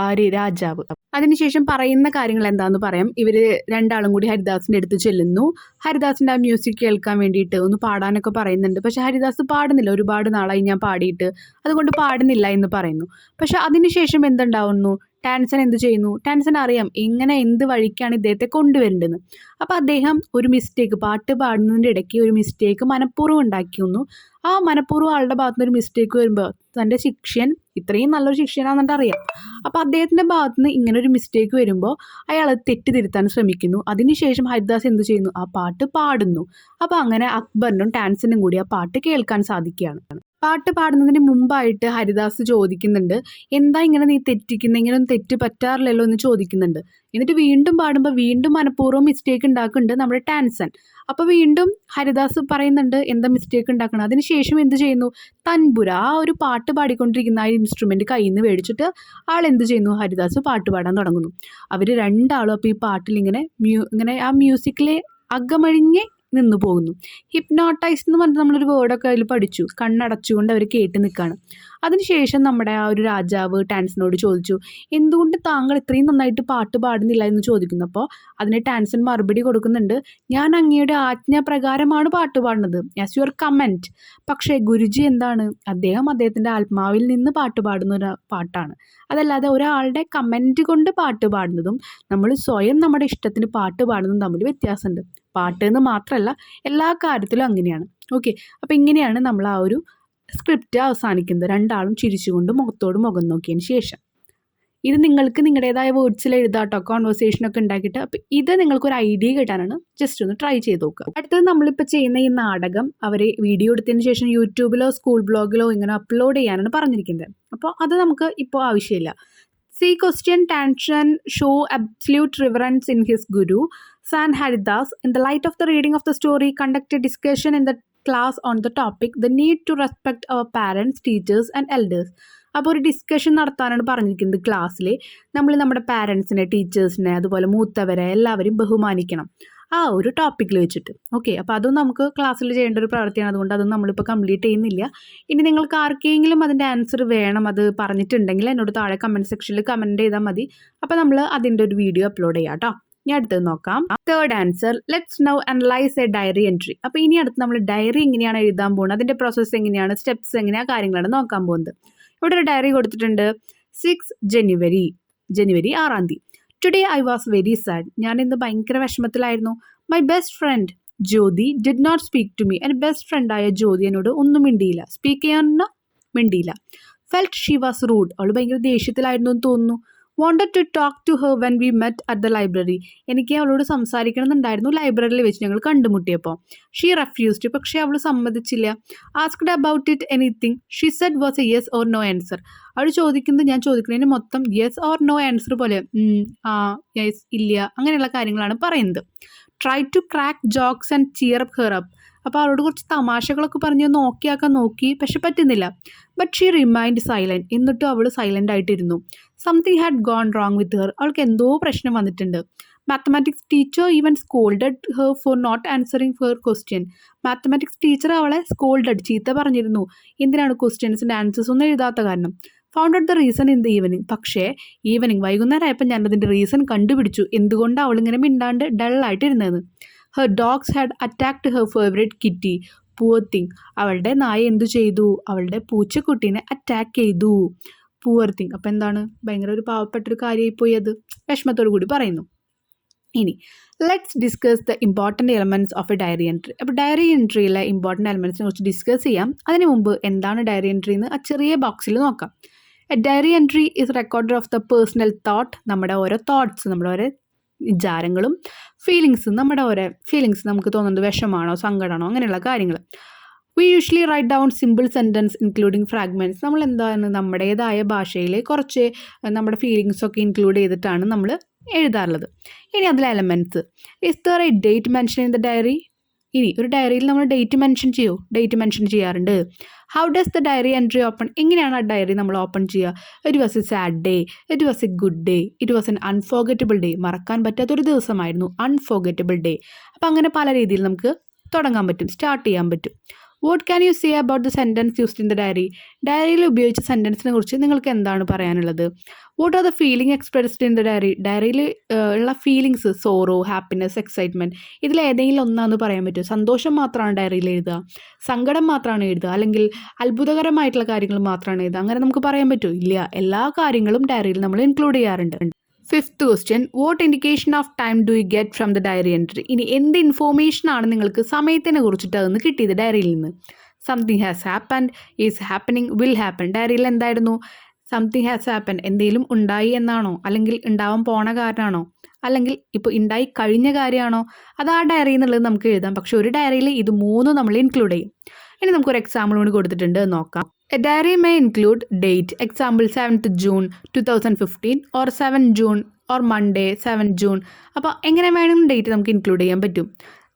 ആര്, രാജാവ്. അതിനുശേഷം പറയുന്ന കാര്യങ്ങൾ എന്താണെന്ന് പറയാം. ഇവർ രണ്ടാളും കൂടി ഹരിദാസിൻ്റെ അടുത്ത് ചെല്ലുന്നു. ഹരിദാസിൻ്റെ ആ മ്യൂസിക് കേൾക്കാൻ വേണ്ടിയിട്ട് ഒന്ന് പാടാനൊക്കെ പറയുന്നുണ്ട്. പക്ഷേ ഹരിദാസ് പാടുന്നില്ല, ഒരുപാട് നാളായി ഞാൻ പാടിയിട്ട്, അതുകൊണ്ട് പാടുന്നില്ല എന്ന് പറയുന്നു. പക്ഷേ അതിനുശേഷം എന്തുണ്ടാവുന്നു, ടാൻസൺ എന്ത് ചെയ്യുന്നു, ടാൻസൺ അറിയാം ഇങ്ങനെ എന്ത് വഴിക്കാണ് ഇദ്ദേഹത്തെ കൊണ്ടുവരേണ്ടതെന്ന്. അപ്പോൾ അദ്ദേഹം ഒരു മിസ്റ്റേക്ക്, പാട്ട് പാടുന്നതിൻ്റെ ഇടയ്ക്ക് ഒരു മിസ്റ്റേക്ക് മനഃപൂർവ്വം ഉണ്ടാക്കിയൊന്നു. ആ മനഃപൂർവ്വം ആളുടെ ഭാഗത്തുനിന്ന് ഒരു മിസ്റ്റേക്ക് വരുമ്പോൾ തൻ്റെ ശിഷ്യൻ ഇത്രയും നല്ലൊരു ശിഷ്യനാണെന്നിട്ട് അറിയാം. അപ്പോൾ അദ്ദേഹത്തിൻ്റെ ഭാഗത്തുനിന്ന് ഇങ്ങനെ ഒരു മിസ്റ്റേക്ക് വരുമ്പോൾ അയാൾ തെറ്റ് തിരുത്താൻ ശ്രമിക്കുന്നു. അതിനുശേഷം ഹരിദാസ് എന്ത് ചെയ്യുന്നു, ആ പാട്ട് പാടുന്നു. അപ്പോൾ അങ്ങനെ അക്ബറിനും ടാൻസനും കൂടി ആ പാട്ട് കേൾക്കാൻ സാധിക്കുകയാണ്. പാട്ട് പാടുന്നതിന് മുമ്പായിട്ട് ഹരിദാസ് ചോദിക്കുന്നുണ്ട്, എന്താ ഇങ്ങനെ നീ തെറ്റിക്കുന്നത്, ഇങ്ങനെ ഒന്നും തെറ്റ് പറ്റാറില്ലല്ലോ എന്ന് ചോദിക്കുന്നുണ്ട്. എന്നിട്ട് വീണ്ടും പാടുമ്പോൾ വീണ്ടും മനഃപൂർവ്വം മിസ്റ്റേക്ക് ഉണ്ടാക്കുന്നുണ്ട് നമ്മുടെ ടാൻസൺ. അപ്പോൾ വീണ്ടും ഹരിദാസ് പറയുന്നുണ്ട് എന്താ മിസ്റ്റേക്ക് ഉണ്ടാക്കണം. അതിനുശേഷം എന്ത് ചെയ്യുന്നു, തൻപുര, ആ ഒരു പാട്ട് പാടിക്കൊണ്ടിരിക്കുന്ന ആ ഇൻസ്ട്രുമെൻ്റ് കയ്യിൽ നിന്ന് മേടിച്ചിട്ട് ആൾ എന്ത് ചെയ്യുന്നു, ഹരിദാസ് പാട്ട് പാടാൻ തുടങ്ങുന്നു. അവർ രണ്ടാളും അപ്പോൾ ഈ പാട്ടിൽ ഇങ്ങനെ ആ മ്യൂസിക്കിലെ അകമഴിഞ്ഞ് നിന്ന് പോകുന്നു. ഹിപ്നോട്ടൈസ് എന്ന് പറഞ്ഞിട്ട് നമ്മളൊരു വേർഡൊക്കെ അതിൽ പഠിച്ചു. കണ്ണടച്ചുകൊണ്ട് അവർ കേട്ട് നിൽക്കുകയാണ്. അതിനുശേഷം നമ്മുടെ ആ ഒരു രാജാവ് ടാൻസനോട് ചോദിച്ചു, എന്തുകൊണ്ട് താങ്കൾ ഇത്രയും നന്നായിട്ട് പാട്ട് പാടുന്നില്ല എന്ന് ചോദിക്കുന്നു. അപ്പോൾ അതിന് ടാൻസൺ മറുപടി കൊടുക്കുന്നുണ്ട്, ഞാൻ അങ്ങയുടെ ആജ്ഞാപ്രകാരമാണ് പാട്ട് പാടുന്നത്, ആസ് യുവർ കമൻറ്റ്. പക്ഷേ ഗുരുജി എന്താണ്, അദ്ദേഹത്തിൻ്റെ ആത്മാവിൽ നിന്ന് പാട്ട് പാടുന്ന ഒരു പാട്ടാണ്, അതല്ലാതെ ഒരാളുടെ കമൻറ്റ് കൊണ്ട് പാട്ട് പാടുന്നതും നമ്മൾ സ്വയം നമ്മുടെ ഇഷ്ടത്തിന് പാട്ട് പാടുന്നതും തമ്മിൽ വ്യത്യാസമുണ്ട്. പാട്ട് എന്ന് മാത്രമല്ല, എല്ലാ കാര്യത്തിലും അങ്ങനെയാണ്. ഓക്കെ, അപ്പോൾ ഇങ്ങനെയാണ് നമ്മൾ ആ ഒരു സ്ക്രിപ്റ്റ് അവസാനിക്കുന്നത്. രണ്ടാളും ചിരിച്ചുകൊണ്ട് മുഖത്തോട് മുഖം നോക്കിയതിന് ശേഷം. ഇത് നിങ്ങൾക്ക് നിങ്ങളുടേതായ വേർഡ്സിൽ എഴുതാട്ടോ, കോൺവെർസേഷനൊക്കെ ഉണ്ടാക്കിയിട്ട്. അപ്പോൾ ഇത് നിങ്ങൾക്കൊരു ഐഡിയ കിട്ടാനാണ്. ജസ്റ്റ് ഒന്ന് ട്രൈ ചെയ്ത് നോക്കുക. അടുത്തത് നമ്മളിപ്പോൾ ചെയ്യുന്ന ഈ നാടകം അവർ വീഡിയോ എടുത്തതിന് ശേഷം യൂട്യൂബിലോ സ്കൂൾ ബ്ലോഗിലോ ഇങ്ങനെ അപ്ലോഡ് ചെയ്യാനാണ് പറഞ്ഞിരിക്കുന്നത്. അപ്പോൾ അത് നമുക്ക് ഇപ്പോൾ ആവശ്യമില്ല. See question Tanshan show absolute reverence in his guru, San Haridas. In the light of the reading of the story, conduct a discussion in the class on the topic, the need to respect our parents, teachers and elders. അപ്പോൾ ഒരു discussion നടത്താനാണ് പറഞ്ഞിരിക്കുന്നത്. ക്ലാസ്സിൽ നമ്മൾ നമ്മുടെ പാരൻസിനെ, ടീച്ചേഴ്സിനെ, അതുപോലെ മൂത്തവരെ എല്ലാവരും ബഹുമാനിക്കണം, ആ ഒരു ടോപ്പിക്കിൽ വെച്ചിട്ട്. ഓക്കെ, അപ്പോൾ അതും നമുക്ക് ക്ലാസ്സിൽ ചെയ്യേണ്ട ഒരു പ്രവൃത്തിയാണ്. അതുകൊണ്ട് അതും നമ്മളിപ്പോൾ കംപ്ലീറ്റ് ചെയ്യുന്നില്ല. ഇനി നിങ്ങൾക്ക് ആർക്കെങ്കിലും അതിൻ്റെ ആൻസർ വേണം, അത് പറഞ്ഞിട്ടുണ്ടെങ്കിൽ എന്നോട് താഴെ കമൻറ്റ് സെക്ഷനിൽ കമൻറ്റ് ചെയ്താൽ മതി. അപ്പോൾ നമ്മൾ അതിൻ്റെ ഒരു വീഡിയോ അപ്ലോഡ് ചെയ്യാം കേട്ടോ. ഇനി അടുത്തത് നോക്കാം. Third answer, let's now analyse a diary entry. അപ്പോൾ ഇനി അടുത്ത് നമ്മൾ ഡയറി എങ്ങനെയാണ് എഴുതാൻ പോകുന്നത്, അതിൻ്റെ പ്രോസസ്സ് എങ്ങനെയാണ്, സ്റ്റെപ്സ് എങ്ങനെയാണ്, കാര്യങ്ങളാണ് നോക്കാൻ പോകുന്നത്. ഇവിടെ ഒരു ഡയറി കൊടുത്തിട്ടുണ്ട്. 6 January 6 today I was very sad. ഞാൻ ഇന്ന് ഭയങ്കര വിഷമത്തിലായിരുന്നു. My best friend Jyothi did not speak to me. എൻ്റെ ബെസ്റ്റ് ഫ്രണ്ടായ ജ്യോതി എന്നോട് ഒന്നും മിണ്ടിയില്ല. സ്പീക്ക് ചെയ്യാൻ മിണ്ടിയില്ല. Felt she was rude. അവൾ ഭയങ്കര ദേഷ്യത്തിലായിരുന്നു എന്ന് തോന്നുന്നു. wanted to talk to her when we met at the library. എനിക്ക് അവളോട് സംസാരിക്കണമെന്നുണ്ടായിരുന്നു ലൈബ്രറിയിൽ വെച്ച് ഞങ്ങൾ കണ്ടുമുട്ടിയപ്പോൾ. She refused. പക്ഷേ അവൾ സമ്മതിച്ചില്ല. Asked about it anything she said was a yes or no answer. അവൾ ചോദിക്കുന്നത് ഞാൻ ചോദിക്കുന്നതിന് മൊത്തം യെസ് ഓർ നോ ആൻസർ പോലെ, ആ യെസ്, ഇല്ല, അങ്ങനെയുള്ള കാര്യങ്ങളാണ് പറയുന്നത്. Try to crack jokes and cheer up her up. അപ്പോൾ അവളോട് കുറച്ച് തമാശകളൊക്കെ പറഞ്ഞ് നോക്കിയാക്കാൻ നോക്കി, പക്ഷെ പറ്റുന്നില്ല. But she remained silent. എന്നിട്ടും അവൾ സൈലൻ്റ് ആയിട്ടിരുന്നു. Something had gone wrong with her. അവൾക്ക് എന്തോ പ്രശ്നം വന്നിട്ടുണ്ട്. Mathematics teacher even scolded her for not answering her question. Mathematics teacher അവളെ സ്കോൾഡഡ്, ചീത്ത പറഞ്ഞിരുന്നു, എന്തിനാണ് ക്വസ്റ്റ്യൻസിൻ്റെ ആൻസേഴ്സ് ഒന്നും എഴുതാത്ത കാരണം. Found out the reason in the evening. പക്ഷേ വൈകുന്നേരം ആയപ്പോൾ ഞാനതിൻ്റെ റീസൺ കണ്ടുപിടിച്ചു, എന്തുകൊണ്ട് അവളിങ്ങനെ മിണ്ടാണ്ട് ഡള്ളായിട്ടിരുന്നത്. Her dogs had attacked her favourite kitty. Poor thing. അവളുടെ നായ എന്തു ചെയ്തു? അവളുടെ പൂച്ചക്കുട്ടീനെ അറ്റാക്ക് ചെയ്തു. Poor thing. അപ്പോൾ എന്താണ്, ഭയങ്കര ഒരു പാവപ്പെട്ടൊരു കാര്യമായിപ്പോയി. അത് വിഷമത്തോടു കൂടി പറയുന്നു. ഇനി let's discuss the important elements of a diary entry. അപ്പോൾ ഡയറി എൻട്രിയിലെ ഇമ്പോർട്ടൻറ്റ് എലമെൻറ്റ്സിനെ കുറിച്ച് ഡിസ്കസ് ചെയ്യാം. അതിന് മുമ്പ് എന്താണ് ഡയറി എൻട്രി എന്ന് ആ ചെറിയ ബോക്സിൽ നോക്കാം. A diary entry is recorder of the personal thought. നമ്മുടെ ഓരോ തോട്ട്സ്, നമ്മുടെ ഓരോ വിചാരങ്ങളും ഫീലിങ്സും, നമ്മുടെ ഓരോ ഫീലിങ്സ് നമുക്ക് തോന്നുന്നത് വിഷമാണോ സങ്കടമാണോ അങ്ങനെയുള്ള കാര്യങ്ങൾ. We usually write down simple sentence including fragments. നമ്മൾ എന്താണ് നമ്മുടേതായ ഭാഷയിൽ കുറച്ച് നമ്മുടെ ഫീലിങ്സൊക്കെ ഇൻക്ലൂഡ് ചെയ്തിട്ടാണ് നമ്മൾ എഴുതാറുള്ളത്. ഇനി അതിലെ elements. Is there a date mention in the diary? ഇനി ഒരു ഡയറിയിൽ നമ്മൾ ഡേറ്റ് മെൻഷൻ ചെയ്യുമോ? ഡേറ്റ് മെൻഷൻ ചെയ്യാറുണ്ട്. How does the diary entry open? എങ്ങനെയാണ് ആ ഡയറി നമ്മൾ ഓപ്പൺ ചെയ്യുക? It was a sad day, it was a good day, it was an unforgettable day. മറക്കാൻ പറ്റാത്തൊരു ദിവസമായിരുന്നു, അൺഫോർഗറ്റബിൾ ഡേ. അപ്പോൾ അങ്ങനെ പല രീതിയിൽ നമുക്ക് തുടങ്ങാൻ പറ്റും, സ്റ്റാർട്ട് ചെയ്യാൻ പറ്റും. What can you say about the sentence used in the diary? ഡയറിയിൽ ഉപയോഗിച്ച സെൻറ്റൻസിനെ കുറിച്ച് നിങ്ങൾക്ക് എന്താണ് പറയാനുള്ളത്? What are the feeling expressed in the diary? ഡയറിയിൽ ഉള്ള ഫീലിങ്സ്, സോറോ, ഹാപ്പിനെസ്, എക്സൈറ്റ്മെൻറ്റ്, ഇതിലേതെങ്കിലും ഒന്നാന്ന് പറയാൻ പറ്റുമോ? സന്തോഷം മാത്രമാണ് ഡയറിയിൽ എഴുതുക, സങ്കടം മാത്രമാണ് എഴുതുക, അല്ലെങ്കിൽ അത്ഭുതകരമായിട്ടുള്ള കാര്യങ്ങൾ മാത്രമാണ് എഴുതുക, അങ്ങനെ നമുക്ക് പറയാൻ പറ്റുമോ? ഇല്ല, എല്ലാ കാര്യങ്ങളും ഡയറിയിൽ നമ്മൾ ഇൻക്ലൂഡ് ചെയ്യാറുണ്ട്. Fifth question, what indication of time do you get from the diary entry? ഇനി എന്ത് ഇൻഫോർമേഷനാണ് നിങ്ങൾക്ക് സമയത്തിനെ കുറിച്ചിട്ട് അതൊന്ന് കിട്ടിയത് ഡയറിയിൽ നിന്ന്? Something has happened, is happening, will happen. ഡയറിയിൽ എന്തായിരുന്നു? സംതിങ് ഹാസ് ഹാപ്പൻ, എന്തെങ്കിലും ഉണ്ടായി എന്നാണോ, അല്ലെങ്കിൽ ഉണ്ടാവാൻ പോണ കാര്യമാണോ, അല്ലെങ്കിൽ ഇപ്പോൾ ഉണ്ടായി കഴിഞ്ഞ കാര്യമാണോ? അത് ആ ഡയറി എന്നുള്ളത് നമുക്ക് എഴുതാം. പക്ഷെ ഒരു ഡയറിയിൽ ഇത് മൂന്നും നമ്മൾ ഇൻക്ലൂഡ് ചെയ്യും. ഇനി നമുക്കൊരു എക്സാമ്പിൾ കൂടി കൊടുത്തിട്ടുണ്ട്, നോക്കാം. A diary may include date. Example 7th June 2015 or 7 June or Monday 7 June. അപ്പോൾ എങ്ങനെ വേണമെങ്കിലും ഡേറ്റ് നമുക്ക് ഇൻക്ലൂഡ് ചെയ്യാൻ പറ്റും.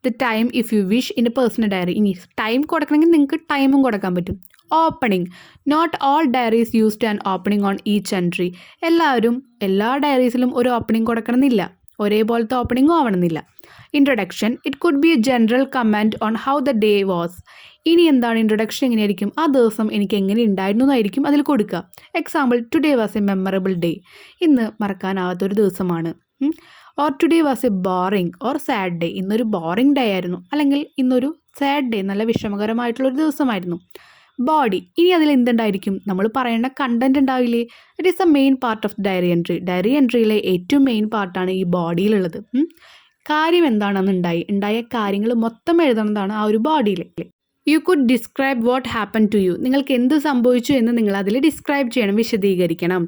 The time if you wish in a personal diary. ഇനി ടൈം കൊടുക്കണമെങ്കിൽ നിങ്ങൾക്ക് ടൈമും കൊടുക്കാൻ പറ്റും. Opening. Not all diaries used and opening on each entry. എല്ലാവരും എല്ലാ ഡയറീസിലും ഒരു ഓപ്പണിംഗ് കൊടുക്കണമെന്നില്ല, ഒരേപോലത്തെ ഓപ്പണിംഗും ആവണമെന്നില്ല. Introduction. It could be a general comment on how the day was. ഇനി എന്താണ് ഇൻട്രൊഡക്ഷൻ? എങ്ങനെയായിരിക്കും? ആ ദിവസം എനിക്ക് എങ്ങനെ ഉണ്ടായിരുന്നു എന്നായിരിക്കും അതിൽ കൊടുക്കുക. Example, today was A memorable day. ഇന്ന് മറക്കാനാവാത്തൊരു ദിവസമാണ്. Or today was A boring or sad day. ഇന്നൊരു ബോറിംഗ് ഡേ ആയിരുന്നു, അല്ലെങ്കിൽ ഇന്നൊരു സാഡ് ഡേ, നല്ല വിഷമകരമായിട്ടുള്ളൊരു ദിവസമായിരുന്നു. ബോഡി. ഇനി അതിൽ എന്തുണ്ടായിരിക്കും? നമ്മൾ പറയേണ്ട കണ്ടന്റ് ഉണ്ടാവില്ലേ? It is a main part of diary entry. Diary എൻട്രിയിലെ ഏറ്റവും മെയിൻ പാർട്ടാണ് ഈ ബോഡിയിലുള്ളത്. കാര്യം എന്താണെന്ന് ഉണ്ടായ കാര്യങ്ങൾ മൊത്തം എഴുതുന്നതാണ് ആ ഒരു ബോഡിയിൽ. You could describe what happen to you. നിങ്ങൾക്ക് എന്ത് സംഭവിച്ചു എന്ന് നിങ്ങൾ അതിൽ ഡിസ്ക്രൈബ് ചെയ്യണം, വിശദീകരിക്കണം.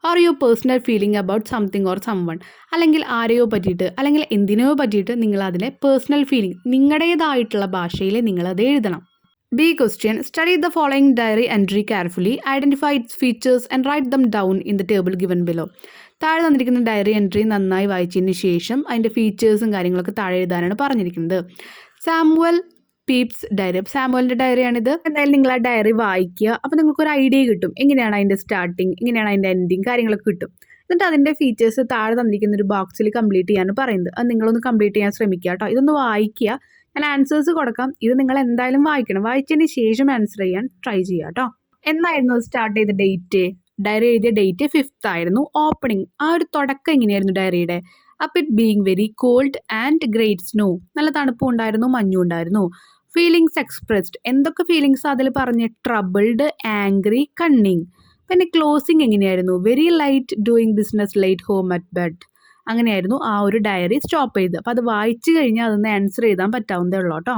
Or your personal feeling about something or someone. അല്ലെങ്കിൽ ആരെയോ പറ്റിയിട്ട് അല്ലെങ്കിൽ എന്തിനോ പറ്റിയിട്ട് നിങ്ങൾ അതിലെ പേഴ്സണൽ ഫീലിംഗ് നിങ്ങളുടേതായിട്ടുള്ള ഭാഷയിൽ നിങ്ങളത് എഴുതണം. B question. Study the following diary entry carefully, identify its features and write them down in the table given below. താഴെ തന്നിരിക്കുന്ന ഡയറി എൻട്രി നന്നായി വായിച്ചതിന് ശേഷം അതിൻ്റെ ഫീച്ചേഴ്സും കാര്യങ്ങളൊക്കെ താഴെ എഴുതാനാണ് പറഞ്ഞിരിക്കുന്നത്. Samuel Pepys diary. സാമുവലിൻ്റെ ഡയറിയാണിത്. എന്തായാലും നിങ്ങൾ ആ ഡയറി വായിക്കുക. അപ്പോൾ നിങ്ങൾക്കൊരു ഐഡിയ കിട്ടും എങ്ങനെയാണ് അതിൻ്റെ സ്റ്റാർട്ടിങ്, എങ്ങനെയാണ് അതിൻ്റെ എൻഡിങ്, കാര്യങ്ങളൊക്കെ കിട്ടും. എന്നിട്ട് അതിൻ്റെ ഫീച്ചേഴ്സ് താഴെ തന്നിരിക്കുന്ന ഒരു ബോക്സിൽ കംപ്ലീറ്റ് ചെയ്യാനാണ് പറയുന്നത്. അത് നിങ്ങളൊന്ന് കംപ്ലീറ്റ് ചെയ്യാൻ ശ്രമിക്കുക കേട്ടോ. ഇതൊന്ന് വായിക്കുക. ഞാൻ ആൻസേഴ്സ് കൊടുക്കാം. ഇത് നിങ്ങൾ എന്തായാലും വായിക്കണം. വായിച്ചതിന് ശേഷം ആൻസർ ചെയ്യാൻ ട്രൈ ചെയ്യുക കേട്ടോ. എന്നായിരുന്നു അത് സ്റ്റാർട്ട് ചെയ്ത ഡേറ്റ്? ഡയറി എഴുതിയ ഡേറ്റ് 5th ആയിരുന്നു. ഓപ്പണിംഗ്, ആ ഒരു തുടക്കം എങ്ങനെയായിരുന്നു ഡയറിയുടെ? Up it being very cold and great snow. നല്ല തണുപ്പും ഉണ്ടായിരുന്നു, മഞ്ഞും ഉണ്ടായിരുന്നു. ഫീലിങ്സ് എക്സ്പ്രസ്ഡ്, എന്തൊക്കെ ഫീലിങ്സ് അതിൽ പറഞ്ഞ്? Troubled, angry, cunning. പിന്നെ ക്ലോസിങ് എങ്ങനെയായിരുന്നു? Very light doing business, late home at bed. അങ്ങനെയായിരുന്നു ആ ഒരു ഡയറി സ്റ്റോപ്പ് ചെയ്ത്. അപ്പോൾ അത് വായിച്ചു കഴിഞ്ഞാൽ അതൊന്ന് ആൻസർ ചെയ്താൻ പറ്റാവുന്നതേ ഉള്ളൂ കേട്ടോ.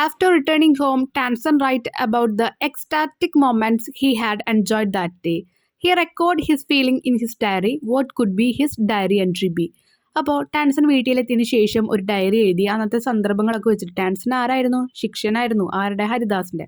After returning home, Tansen write about the ecstatic moments he had enjoyed that day. He record his feeling in his diary. What could be his diary entry be? അപ്പോൾ ടാൻസൺ വീട്ടിലെത്തിയതിന് ശേഷം ഒരു ഡയറി എഴുതി. അന്നത്തെ സന്ദർഭങ്ങളൊക്കെ വെച്ചിട്ട്, ടാൻസൺ ആരായിരുന്നു? ശിക്ഷനായിരുന്നു. ആരുടെ? ഹരിദാസിൻ്റെ.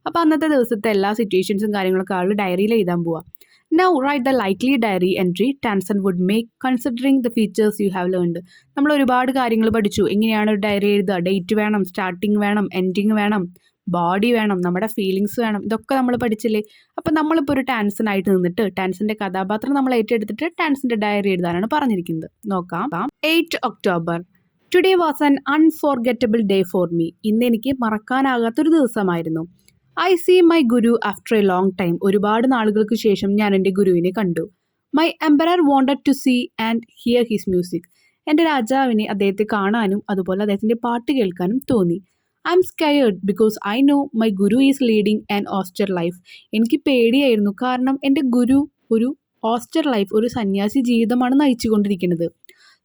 അപ്പോൾ അന്നത്തെ ദിവസത്തെ എല്ലാ സിറ്റുവേഷൻസും കാര്യങ്ങളൊക്കെ ആൾ ഡയറിയിൽ എഴുതാൻ പോവാം. Now write the likely diary entry Tansen would make considering the features you have learned. നമ്മൾ ഒരുപാട് കാര്യങ്ങൾ പഠിച്ചു. എങ്ങനെയാണ് ഒരു ഡയറി എഴുതുക? ഡേറ്റ് വേണം, സ്റ്റാർട്ടിങ് വേണം, എൻഡിങ് വേണം, ബോഡി വേണം, നമ്മുടെ ഫീലിങ്സ് വേണം. ഇതൊക്കെ നമ്മൾ പഠിച്ചില്ലേ? അപ്പോൾ നമ്മളിപ്പോൾ ഒരു ടാൻസൺ ആയിട്ട് നിന്നിട്ട് ടാൻസൻ്റെ കഥാപാത്രം നമ്മൾ ഏറ്റെടുത്തിട്ട് ടാൻസൻ്റെ ഡയറി എഴുതാനാണ് പറഞ്ഞിരിക്കുന്നത്. നോക്കാം. 8 October. Today was an unforgettable day for me. ഇന്ന് എനിക്ക് മറക്കാനാകാത്തൊരു ദിവസമായിരുന്നു. I see my guru after a long time. ഒരുപാട് നാളുകൾക്ക് ശേഷം ഞാൻ എൻ്റെ ഗുരുവിനെ കണ്ടു. My emperor wanted to see and hear his music. എൻ്റെ രാജാവിനെ അദ്ദേഹത്തെ കാണാനും അതുപോലെ അദ്ദേഹത്തിൻ്റെ പാട്ട് കേൾക്കാനും തോന്നി. I am scared because I know my guru is leading an austere life. എനിക്ക് പേടിയായിരുന്നു, കാരണം എൻ്റെ ഗുരു ഒരു ഓസ്റ്റർ ലൈഫ്, ഒരു സന്യാസി ജീവിതമാണ് നയിച്ചുകൊണ്ടിരിക്കുന്നത്.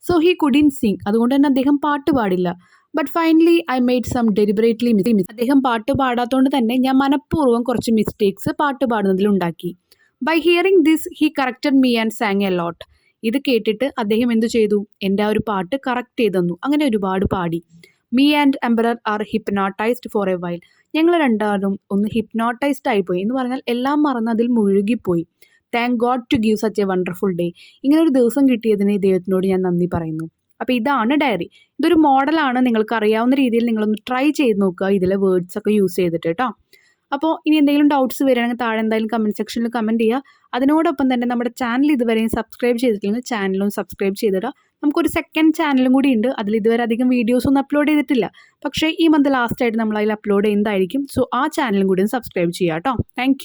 So he couldn't sing. അതുകൊണ്ട് തന്നെ അദ്ദേഹം പാട്ട് പാടില്ല. But finally I made some deliberately miss. അദ്ദേഹം പാട്ട് പാടാത്തതുകൊണ്ട് തന്നെ ഞാൻ മനഃപൂർവ്വം കുറച്ച് മിസ്റ്റേക്സ് പാട്ട് പാടുന്നതിൽ ഉണ്ടാക്കി. By hearing this he corrected me and sang a lot. ഇത് കേട്ടിട്ട് അദ്ദേഹം എന്തു ചെയ്തു? എൻ്റെ ആ ഒരു പാട്ട് കറക്റ്റ് ചെയ്ത് തന്നു. അങ്ങനെ ഒരുപാട് പാടി. Me and emperor are hypnotised for a while. ഞങ്ങൾ രണ്ടാളും ഒന്ന് ഹിപ്നോട്ടൈസ്ഡ് ആയിപ്പോയി. എന്ന് പറഞ്ഞാൽ എല്ലാം മറന്ന് അതിൽ മുഴുകിപ്പോയി. Thank God to give such a wonderful day. ഇങ്ങനെ ഒരു ദിവസം കിട്ടിയതിന് ദൈവത്തിനോട് ഞാൻ നന്ദി പറയുന്നു. അപ്പോൾ ഇതാണ് ഡയറി. ഇതൊരു മോഡലാണ്. നിങ്ങൾക്ക് അറിയാവുന്ന രീതിയിൽ നിങ്ങളൊന്ന് ട്രൈ ചെയ്ത് നോക്കുക, ഇതിലെ വേർഡ്സ് ഒക്കെ യൂസ് ചെയ്തിട്ട് കേട്ടോ. അപ്പോൾ ഇനി എന്തെങ്കിലും ഡൗട്ട്സ് വരികയാണെങ്കിൽ താഴെ എന്തായാലും കമൻറ്റ് സെക്ഷനിൽ കമൻറ്റ് ചെയ്യുക. അതിനോടൊപ്പം തന്നെ നമ്മുടെ ചാനൽ ഇതുവരെയും സബ്സ്ക്രൈബ് ചെയ്തിട്ടില്ലെങ്കിൽ ചാനലും സബ്സ്ക്രൈബ് ചെയ്തിടുക. നമുക്കൊരു സെക്കൻഡ് ചാനലും കൂടി ഉണ്ട്. അതിൽ ഇതുവരെ അധികം വീഡിയോസ് ഒന്നും അപ്ലോഡ് ചെയ്തിട്ടില്ല. പക്ഷേ ഈ മന്ത് ലാസ്റ്റായിട്ട് നമ്മൾ അതിൽ അപ്ലോഡ് ചെയ്യുന്നതായിരിക്കും. സോ ആ ചാനലും കൂടി ഒന്ന് സബ്സ്ക്രൈബ് ചെയ്യുക കേട്ടോ. താങ്ക്